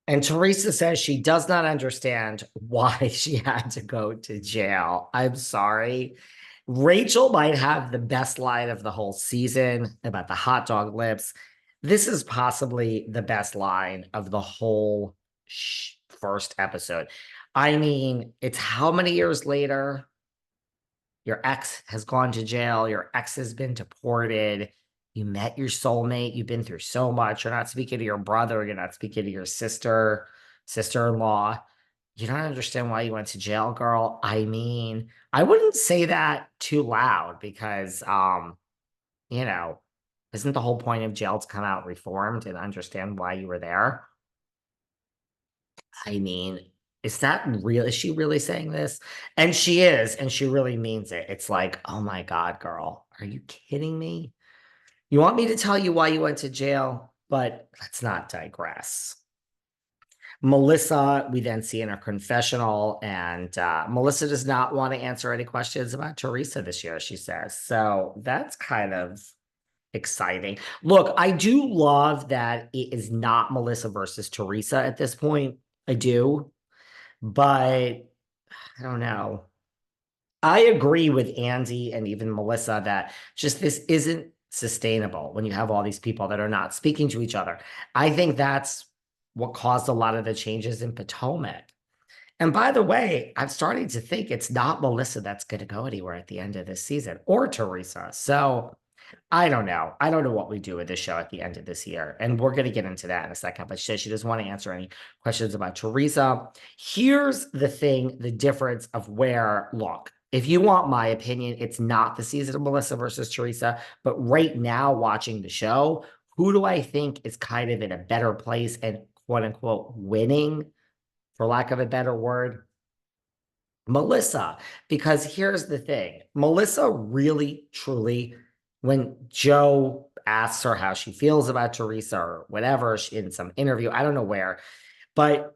And Teresa says she does not understand why she had to go to jail. I'm sorry. Rachel might have the best line of the whole season about the hot dog lips. This is possibly the best line of the whole first episode. I mean, it's how many years later? Your ex has gone to jail. Your ex has been deported. You met your soulmate. You've been through so much. You're not speaking to your brother. You're not speaking to your sister-in-law. You don't understand why you went to jail, girl. I mean, I wouldn't say that too loud because, you know, isn't the whole point of jail to come out reformed and understand why you were there? I mean, is that real? Is she really saying this? And she is, and she really means it. It's like, oh my God, girl, are you kidding me? You want me to tell you why you went to jail, but let's not digress. Melissa, we then see in her confessional, and Melissa does not want to answer any questions about Teresa this year, she says. So that's kind of exciting. Look, I do love that it is not Melissa versus Teresa at this point. I do. But I don't know. I agree with Andy and even Melissa that just this isn't sustainable when you have all these people that are not speaking to each other. I think that's what caused a lot of the changes in Potomac. And by the way, I'm starting to think it's not Melissa that's going to go anywhere at the end of this season or Teresa. So I don't know. I don't know what we do with this show at the end of this year. And we're going to get into that in a second. But she doesn't want to answer any questions about Teresa. Here's the thing, the difference of where, look, if you want my opinion, it's not the season of Melissa versus Teresa. But right now, watching the show, who do I think is kind of in a better place and quote unquote winning, for lack of a better word? Melissa, because here's the thing. Melissa really, truly, when Joe asks her how she feels about Teresa or whatever in some interview, I don't know where, but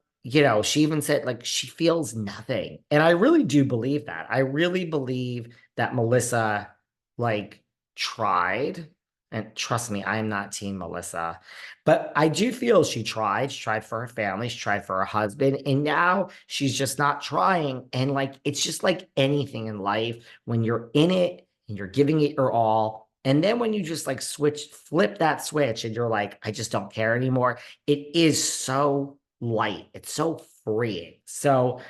she even said like she feels nothing. And I really do believe that. I really believe that Melissa like tried. And trust me, I am not team Melissa, but I do feel she tried. She tried for her family, she tried for her husband, and now she's just not trying. And like it's just like anything in life, when you're in it and you're giving it your all, and then when you just like flip that switch, and you're like, I just don't care anymore, it is so light. It's so freeing. So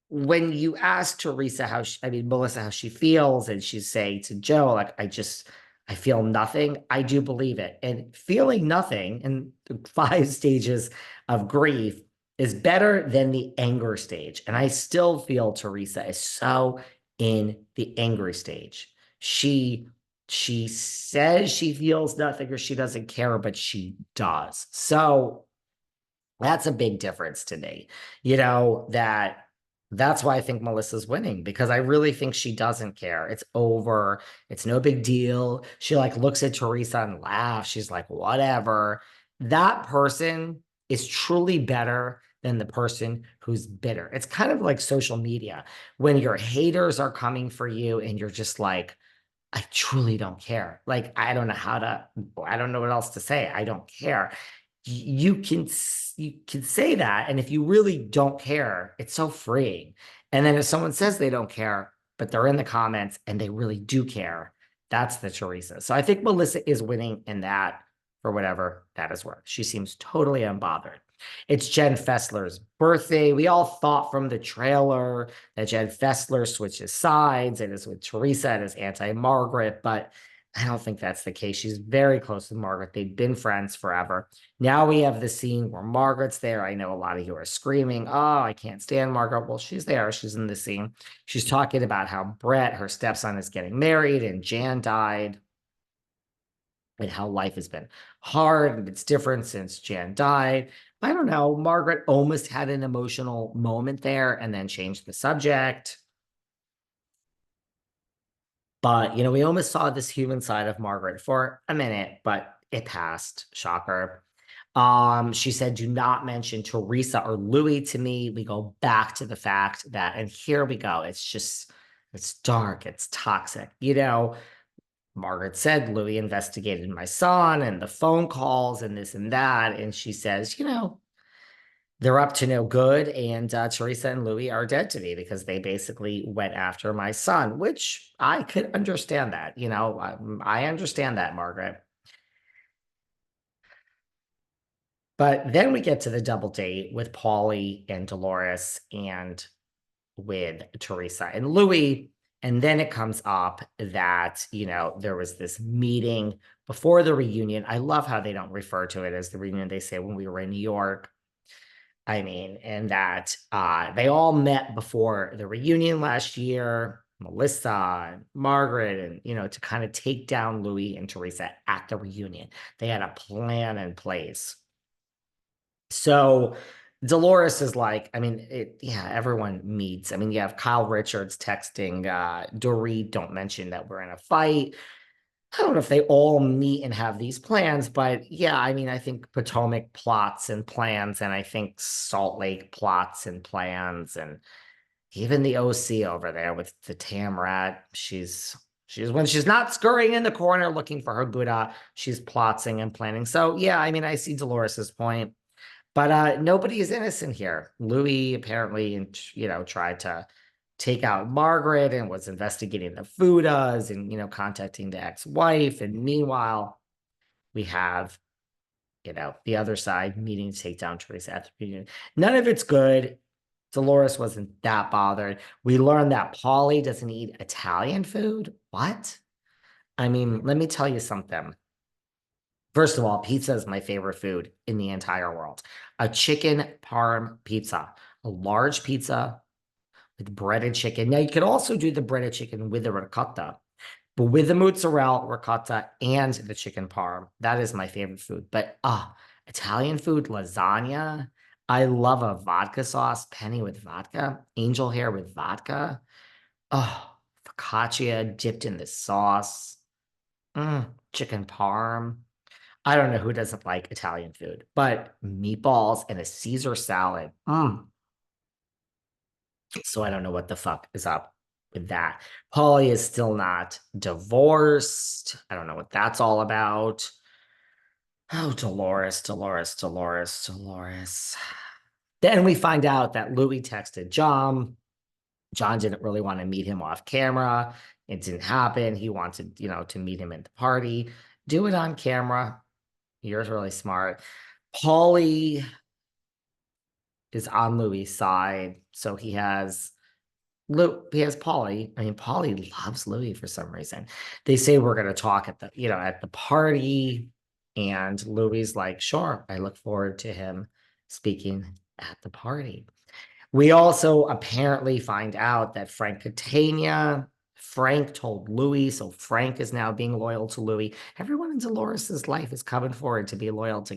when you ask Teresa Melissa how she feels, and she's saying to Joe, like, I feel nothing. I do believe it. And feeling nothing in the 5 stages of grief is better than the anger stage. And I still feel Teresa is so in the angry stage. She she says she feels nothing or she doesn't care, but she does. So that's a big difference to me. That's why I think Melissa's winning, because I really think she doesn't care. It's over. It's no big deal. She like looks at Teresa and laughs. She's like, whatever. That person is truly better than the person who's bitter. It's kind of like social media when your haters are coming for you and you're just like, I truly don't care. Like, I don't know what else to say. I don't care. You can say that, and if you really don't care, it's so freeing. And then if someone says they don't care, but they're in the comments and they really do care, that's the Teresa. So I think Melissa is winning in that, for whatever that is worth. She seems totally unbothered. It's Jen Fessler's birthday. We all thought from the trailer that Jen Fessler switches sides and is with Teresa and is anti-Margaret, but I don't think that's the case. She's very close with Margaret. They've been friends forever. Now we have the scene where Margaret's there. I know a lot of you are screaming, oh, I can't stand Margaret. Well, she's there. She's in the scene. She's talking about how Brett, her stepson, is getting married and Jan died, and how life has been hard and it's different since Jan died. I don't know. Margaret almost had an emotional moment there and then changed the subject. But, we almost saw this human side of Margaret for a minute, but it passed. Shocker. She said, do not mention Teresa or Louis to me. We go back to the fact that, and here we go. It's dark. It's toxic. Margaret said Louis investigated my son and the phone calls and this and that. And she says, they're up to no good, and Teresa and Louis are dead to me because they basically went after my son, which I could understand that. I understand that, Margaret. But then we get to the double date with Paulie and Dolores and with Teresa and Louis. And then it comes up that, there was this meeting before the reunion. I love how they don't refer to it as the reunion. They say when we were in New York. I mean, and that they all met before the reunion last year, Melissa and Margaret, and to kind of take down Louis and Teresa at the reunion. They had a plan in place. So Dolores is like, I mean, everyone meets. I mean, you have Kyle Richards texting Dorit, don't mention that we're in a fight. I don't know if they all meet and have these plans, but yeah, I mean, I think Potomac plots and plans, and I think Salt Lake plots and plans, and even the OC over there with the Tamrat. She's when she's not scurrying in the corner looking for her Buddha, she's plotting and planning. So yeah, I mean, I see Dolores's point. But nobody is innocent here. Louis apparently, tried to take out Margaret and was investigating the Fudas and, contacting the ex-wife. And meanwhile, we have, the other side meeting to take down Teresa at the reunion. None of it's good. Dolores wasn't that bothered. We learned that Paulie doesn't eat Italian food. What? I mean, let me tell you something. First of all, pizza is my favorite food in the entire world. A chicken parm pizza, a large pizza with breaded chicken. Now, you could also do the breaded chicken with the ricotta, but with the mozzarella, ricotta, and the chicken parm. That is my favorite food. But Italian food, lasagna. I love a vodka sauce, penny with vodka, angel hair with vodka. Oh, focaccia dipped in the sauce. Chicken parm. I don't know who doesn't like Italian food, but meatballs and a Caesar salad. So I don't know what the fuck is up with that. Paulie is still not divorced. I don't know what that's all about. Oh, Dolores, Dolores, Dolores, Dolores. Then we find out that Louis texted John. John didn't really want to meet him off camera. It didn't happen. He wanted, to meet him at the party. Do it on camera. You're really smart. Paulie is on Louis' side, so he has Paulie. I mean, Paulie loves Louis for some reason. They say we're going to talk at the party, and Louis like, sure, I look forward to him speaking at the party. We also apparently find out that Frank told Louis, so Frank is now being loyal to Louis. Everyone in Dolores's life is coming forward to be loyal to